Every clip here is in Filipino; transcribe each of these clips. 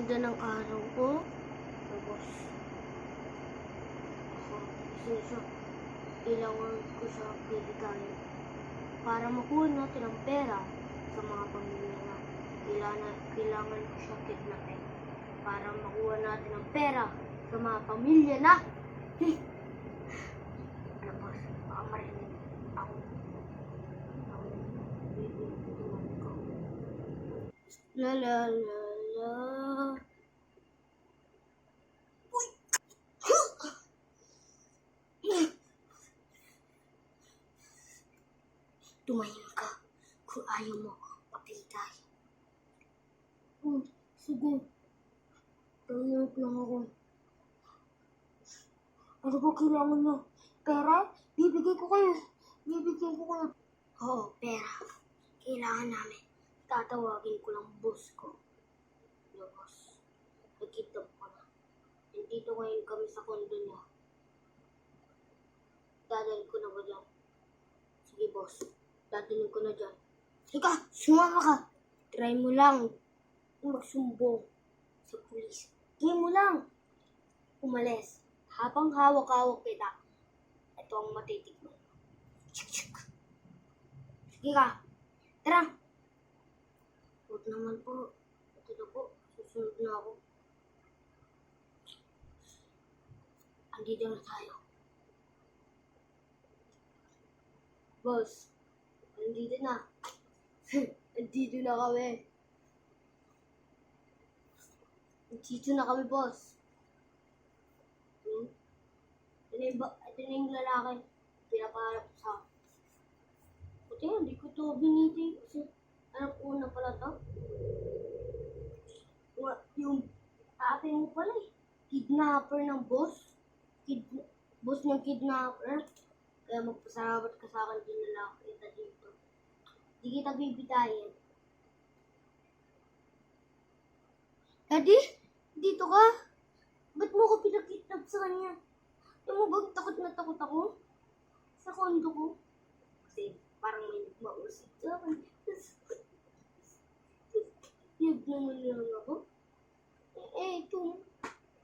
ganda ng araw ko. Tapos, kasi siya, kailangan ko siya bibigyan para makuha natin ang pera sa mga pamilya na kailangan ko siya kidnapin para makuha natin ang pera sa mga pamilya na ano boss, baka marinig ako bibigyan ko. La la la la. Uy! Tumahim ka kung ayaw mo papitay. Sige. Tahimik lang ako. Ano ba kailangan niyo? Pera? Bibigay ko kayo. Oo, pera. Kailangan namin. Tatawagin ko lang boss ko. No, boss. Nagkidnap ko na. Nandito ngayon kami sa kondo niya. Dadalhin ko na ba dyan? Sige, boss. Dadalhin ko na dyan. Sige, sumama ka. Try mo lang magsumbong sa pulis. Try mo lang umalis. Habang hawak-hawak kita, ito ang matitikman. Sige ka. Tara. Huwag naman po. Ito na po. Susunod na ako. Andito na tayo. Boss, andito na. Andito na kami. Andito na kami, boss. Ito na yung lalaki. Pinapaharap sa akin. Buti hindi ko ito biniti. Kasi anak ko na pala ito. Yung ate mo pala eh. Kidnapper ng boss. Boss ng kidnapper. Kaya magpasalamat ka sa akin din na kita dito. Hindi kita bibitayin. Daddy, dito ka? Ba't mo ko pinakidnap sa kanya? Yung mo bang takot na takot ako? Sa kondo ko? Kasi parang may nagmausip sa akin. Yag naman lang ako. Ito.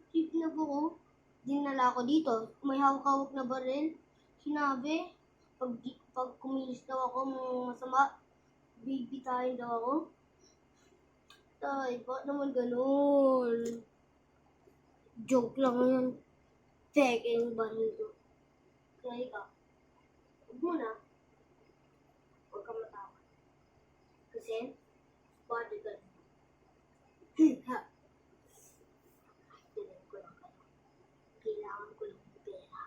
Kidnap ako. Dinala ako dito. May hawak-hawak na baril. Sinabi, pag kumilis daw ako masama, bibitayin daw ako. Tay, ba't naman ganun? Joke lang yan. Fake yung baril ko. Kaya ikaw, huwag mo na. Huwag ka matawa. Kasi, bodyguard. Ha! Tinan ko lang kayo. Kailangan ko lang yung pera.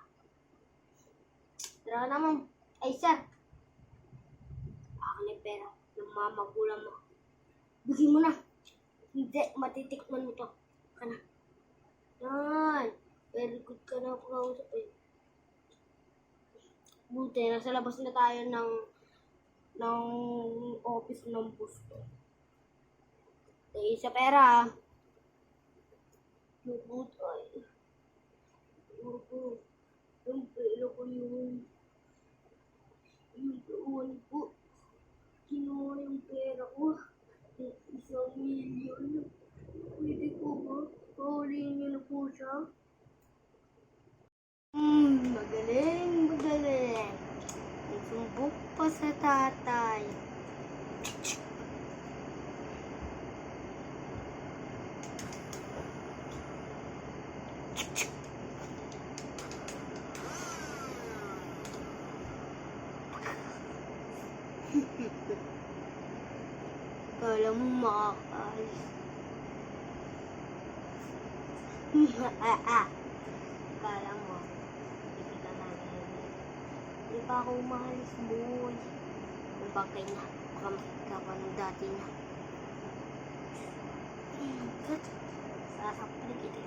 Tara naman. Ay, sir. Akin yung pera. Yung mga magulang mo. Bigyan mo na. Hindi, matitikman mo to. Ka na. Yan. Very good ka na po. Buti, nasa labas na tayo ng office ng boss ko. Sa pera. Buti ay. Yung pera ko yung doon po. Kinuha yung pera ko. 1,000,000. Pwede ko ba? Pahulihin niyo na po siya. Magaling. Nagsumbok pa sa tatay. Kala mo makakaalis. Kala mo, hindi ka namin. Hindi pa ako umahalis, boy. Kung bagay na, baka makita pa ng dati na. Sasapalik ito.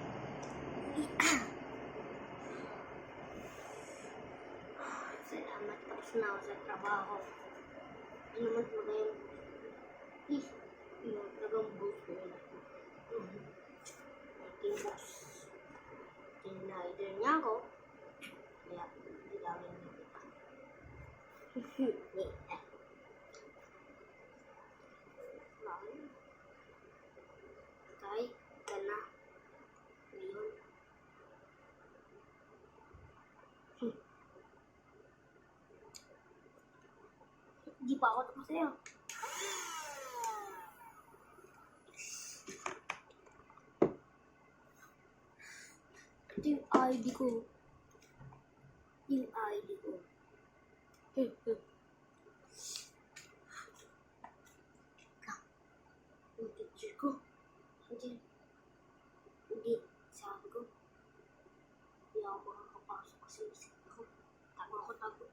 Salamat, tapos na ako sa trabaho. Ano naman talaga yung yung talagang boss ko yun. Ating boss. Tinaider niya ako. Kaya, hindi namin nagkita. Tay, Magpapakot ako sa'yo. Ito yung ID ko. Yung ID ko. Yung picture ko. Hindi. Sabi ko. Hindi ako makakapasok kasi isip ko. Tago.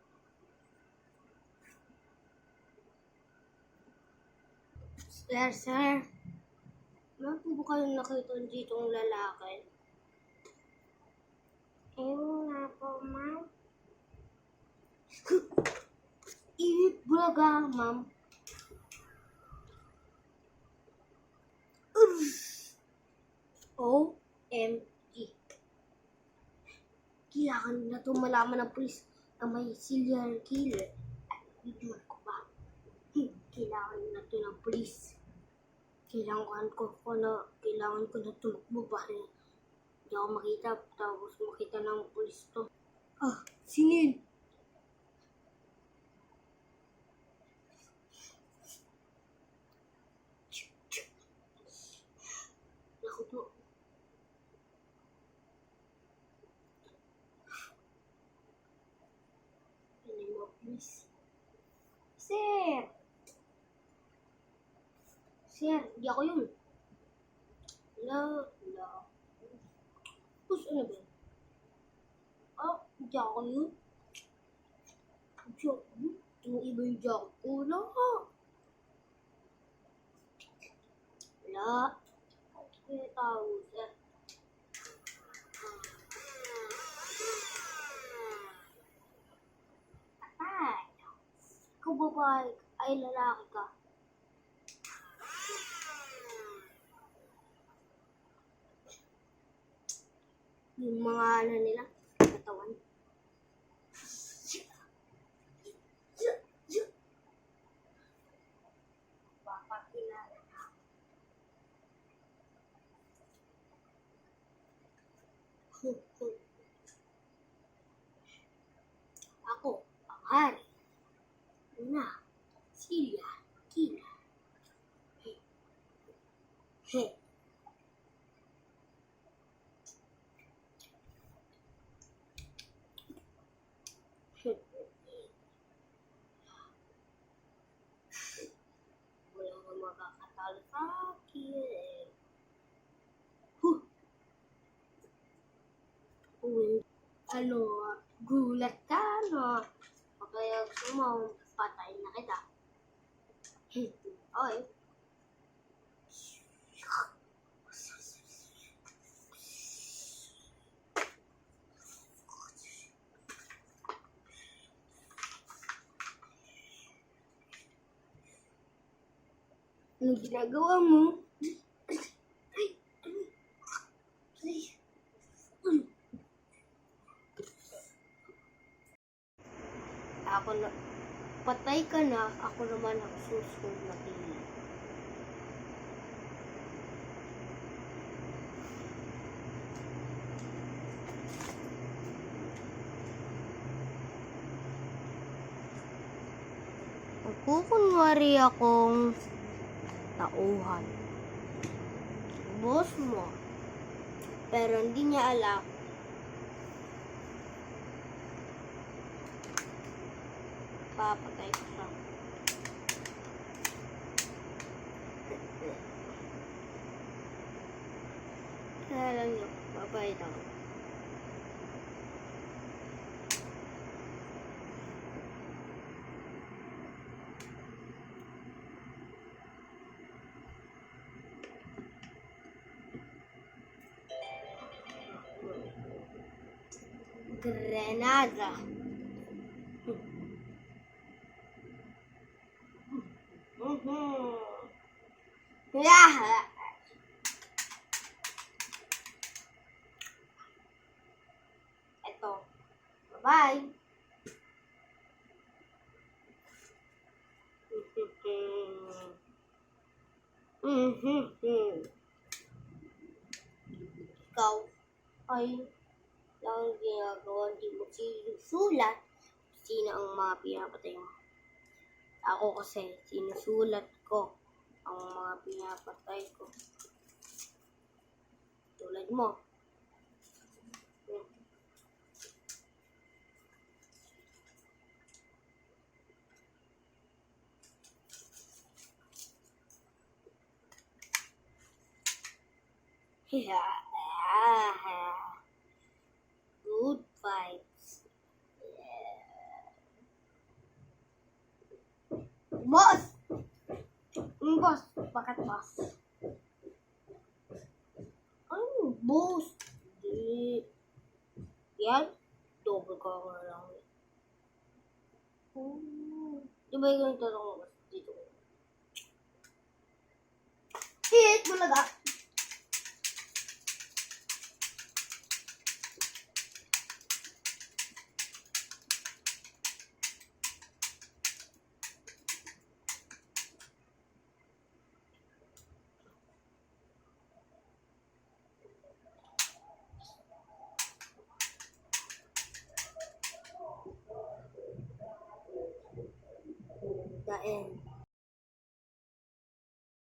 Sir. Meron po ba kayong nakita ditong lalaki? Ewan nga po, ma'am. Bulaga, ma'am. OMG. Kailangan na ito malaman ng pulis na may serial killer. At video ko ba? Kailangan na ito ng pulis. Kailangan ko na tumakbo ba? Hindi ako makita. Tapos makita ng pulis to. Sino yun? Naku po. Ano mo, please? Sir, hindi ako yun. Wala. Push, ano ba? Hindi ako yun. Yung iba yung jack ko. Wala. Kaya tao, sir. Atay. Ikaw babae ay lalaki ka. Yung mga nila, katawan. Papakilala na. Ako, ang hari na sila kila. Wala na makakatalo sa akin. Gulat ka, no? O kaya gusto mo, patayin na kita. Okay. Anong ginagawa mo? Ako na, patay ka na, ako naman ang susunod na pili. Magkukunwari akong tauhan. Boss mo. Pero hindi niya alam. Papatay ko siya. Kaya lang yun. Babait ako. Grenada. Yeah. Ito. Bye-bye. Ikaw ay lang ginagawa, hindi mo sinusulat sino ang mga pinapatay mo. Ako kasi, sinusulat ko ang mga pinapatay ko. Tulad mo. Good vibes. Boss! Boss, bakit boss? Ano, boss? Di. Yan? Double ka nga lang. Di ba yung tanong mo dito? Hit, bulaga. The end.